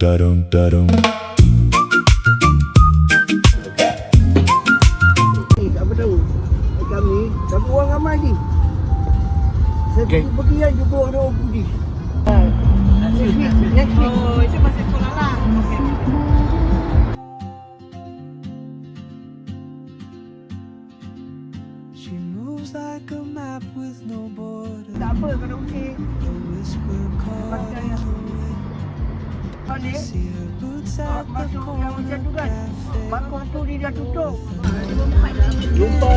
Apa tahu? Kami orang ramai ni. Saya pergi yang juga orang budi. Next week. Oh, itu masih sekolah lah. Okay. She moves like a map with no border. Tak apa kalau okey. A whisper caught in the wind. Alik, See her boots at the masuk yang macam corner tu kan. cafe. Bakor tu dia dah tutup. Jumpa.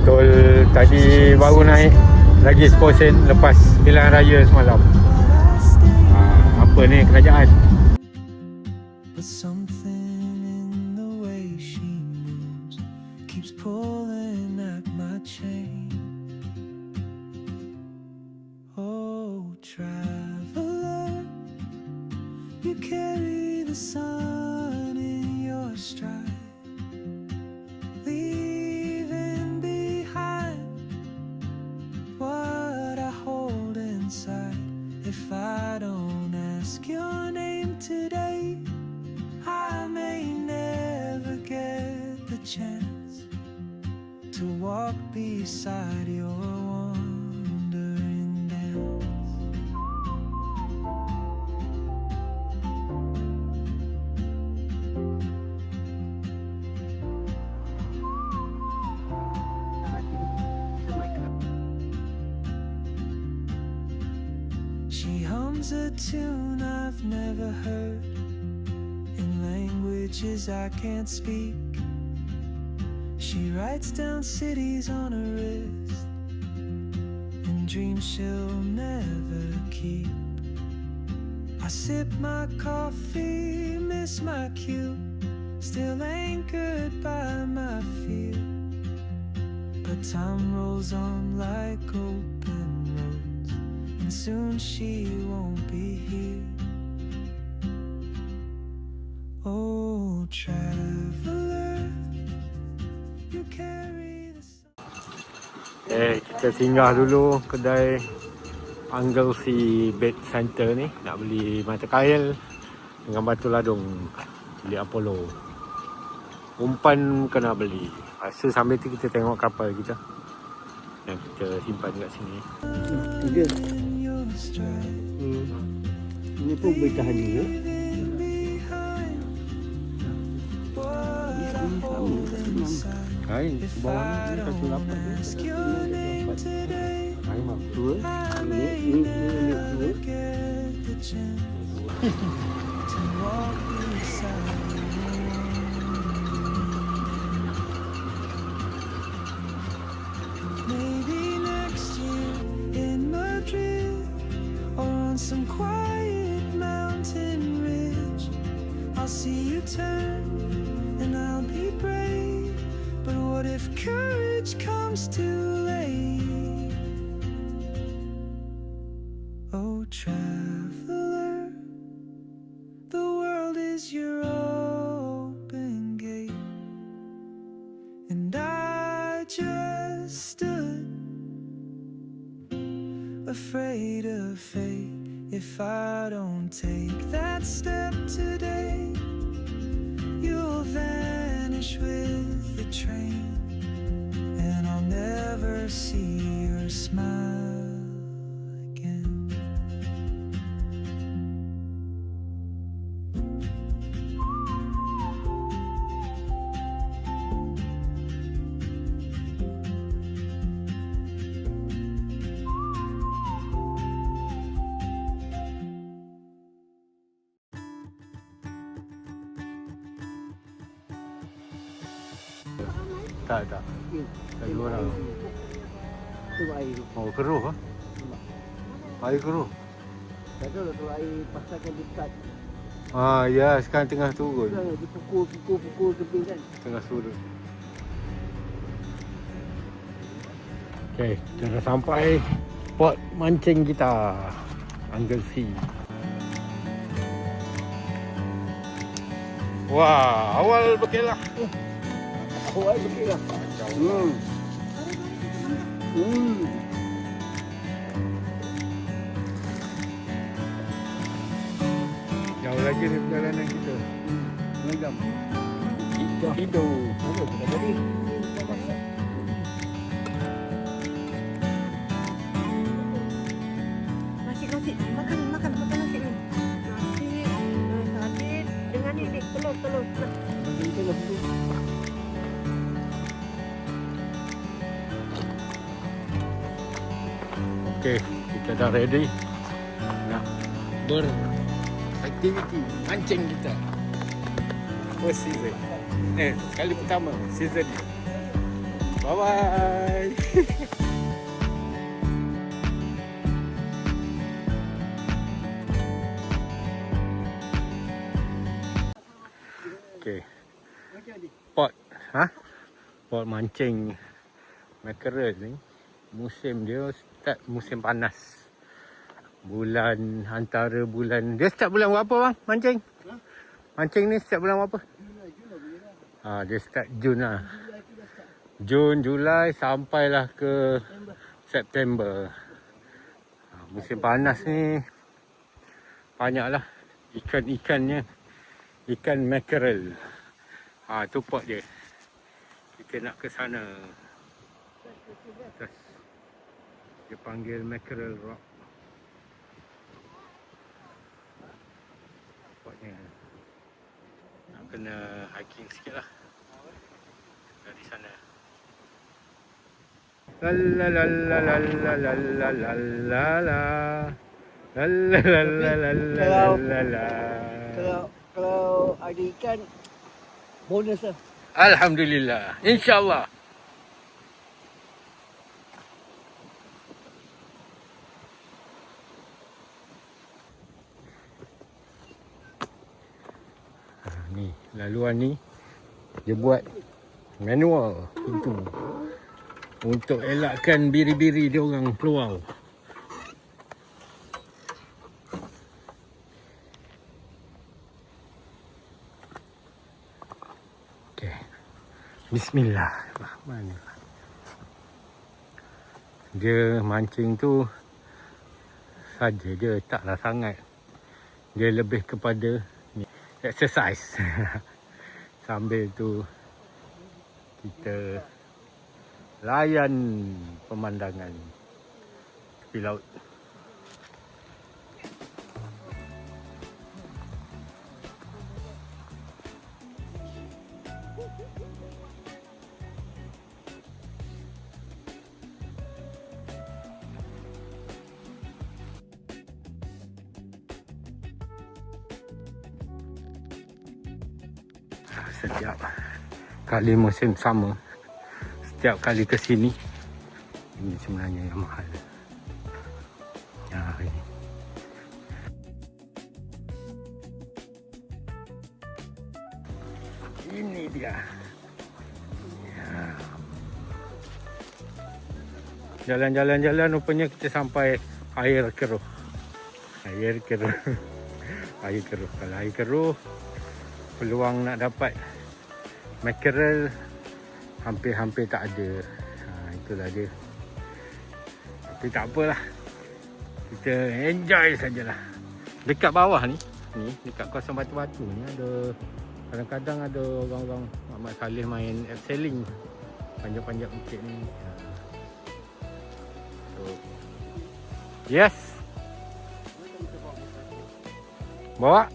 Tol tadi baru naik lagi 10 sen lepas pilihan raya semalam. Apa ni kerajaan? But something in the way she moves keeps pulling at my chain. Oh, traveler, you carry the sun in your stride, leaving behind what I hold inside. If I don't ask your name today, I may never get the chance to walk beside your wandering dance. She hums a tune I've never heard in languages I can't speak. She writes down cities on her wrist and dreams she'll never keep. I sip my coffee, miss my cue, still anchored by my fear. But time rolls on like open roads, and soon she won't be here. Oh, traveler, you carry the sun. Kita singgah dulu kedai Uncle C Bed Center ni. Nak beli mata kail dengan batu ladung. Beli Apollo. Umpan kena beli. Rasa sambil tu kita tengok kapal kita yang kita simpan kat sini. Tiga. Ini pun boleh tahan juga. Kain bawah ni kaki lapan dia. Kain mah dua. Ini dua. Maybe next year in Madrid or on some quiet mountain ridge, I'll see you turn and I'll be brave. But what if courage comes too late? Oh, traveler, the world is your open gate, and I just stood afraid of fate. If I don't take that step today, you'll vanish with the train, and I'll never see your smile again. Tak. Tak dua orang. Tu air tu. Oh, keruh ah. Air keruh. Tak tahu lah kalau air pasangkan dekat. Ya, sekarang tengah turun. Dia pukul keping kan. Tengah surut. Okey, kita dah sampai spot mancing kita. Uncle C. Wah, awal berkelah. Awal pergi lah. saja ni perjalanan kita. Mengam. Hidup. Ada kita tadi. Nasi makan nasi ni. Nasi, sardin dengan ni telur. Kita lah tu. Okey, kita dah ready nak beraktiviti mancing kita. First season. Kali pertama season ni. Bye bye. Okey. Pot, pot mancing mackerel ni. Musim dia start musim panas. Bulan antara bulan dia start bulan berapa bang mancing? Mancing ni start bulan berapa? Dia start Jun lah. Jun, Julai sampailah ke September. Musim panas ni banyaklah ikan-ikannya. Ikan mackerel. Tu pot dia. Kita nak ke sana. Dia panggil mackerel rock. Potnya nak kena hiking sikit lah dari sana. La la la la la la la la la la la la la. Kalau ada ikan bonus lah. Alhamdulillah, insyaAllah. Ni laluan ni dia buat manual pintu untuk elakkan biri-biri dia orang keluar. Okey. Bismillahirrahmanirrahim. Dia mancing tu saja dia taklah sangat. Dia lebih kepada exercise. Sambil tu kita layan pemandangan tepi laut. Setiap kali musim sama, setiap kali ke sini, ini sebenarnya yang mahal. Ini. Ini dia. Jalan-jalan rupanya kita sampai air keruh. Air keruh. Kalau air keruh, peluang nak dapat mackerel hampir-hampir tak ada. Itulah dia. Tapi tak apalah. Kita enjoy sajalah. Dekat bawah ni dekat kawasan batu-batu ni ada kadang-kadang ada orang-orang Ahmad Saleh main abseiling panjat-panjat bukit ni. So, yes. Bawa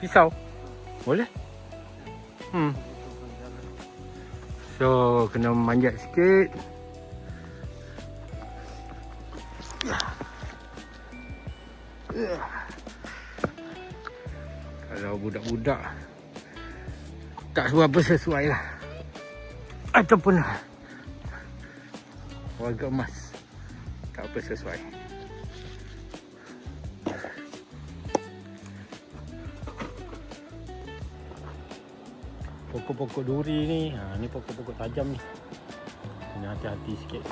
pisau. Boleh? So, kena manjat sikit. Kalau budak-budak tak seberapa sesuai lah. Ataupun warga emas tak apa sesuai. Pokok-pokok duri ni, ni pokok-pokok tajam ni. Kena hati-hati sikit.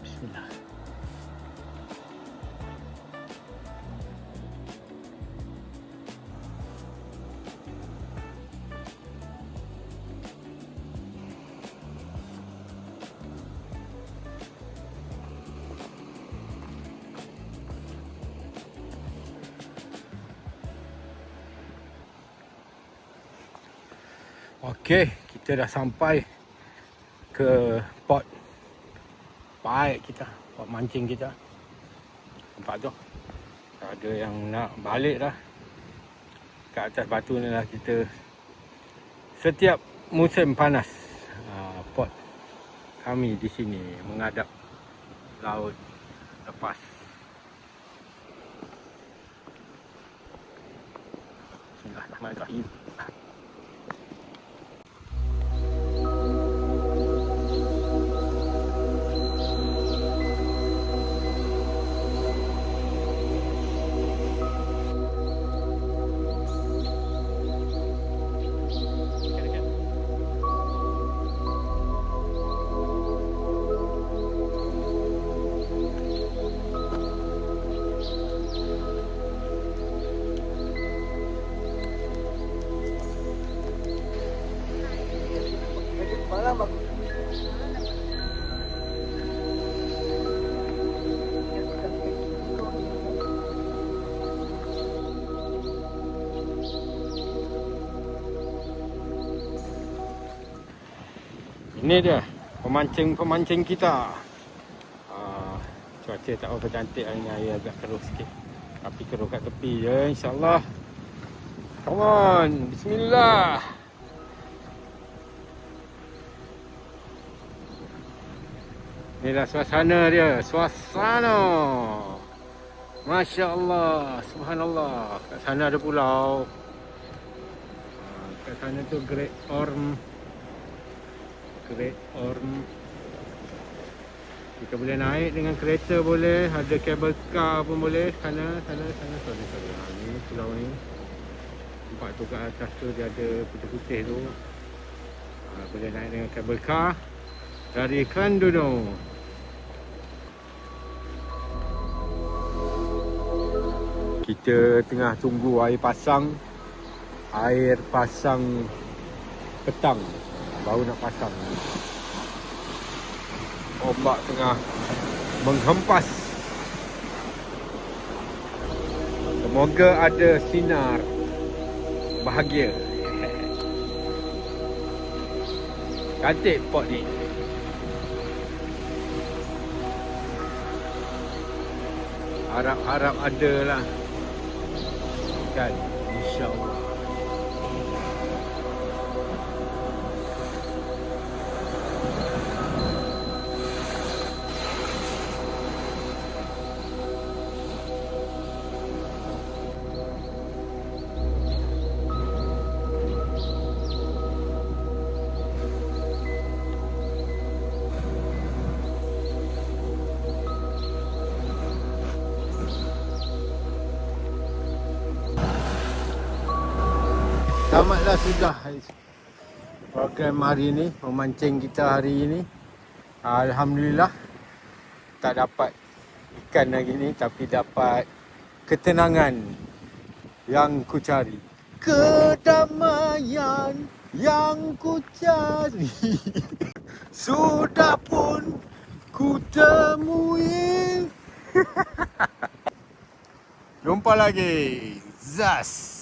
Bismillah. Okey, kita dah sampai ke pot baik kita, pot mancing kita. Nampak tu? Ada yang nak balik dah. Kat atas batu ni lah kita setiap musim panas pot kami di sini menghadap laut lepas. Bismillahirrahmanirrahim. Malam aku. Ini dia pemancing kita. Cuaca tak berapa cantik hari ni, air agak keruh sikit. Tapi keruh kat tepi je, insyaAllah. Come on, bismillah. Inilah suasana dia, suasana. Masya Allah, subhanallah. Kat sana ada pulau. Kat sana tu Great Orme. Great Orme. Kita boleh naik dengan kereta boleh, ada cable car pun boleh. Sana. Sorry. Ni pulau ni. Nampak tu kat atas tu dia ada putih-putih tu. Boleh naik dengan cable car dari Kandono. Kita tengah tunggu air pasang petang baru nak pasang. Ombak tengah menghempas. Semoga ada sinar bahagia. Cantik pot ni. Harap-harap ada lah. Kan, insyaAllah. Tamatlah sudah program hari ini, memancing kita hari ini. Alhamdulillah tak dapat ikan hari ini, tapi dapat ketenangan yang ku cari. Kedamaian yang ku cari sudah pun ku temui. Jumpa lagi. Zas.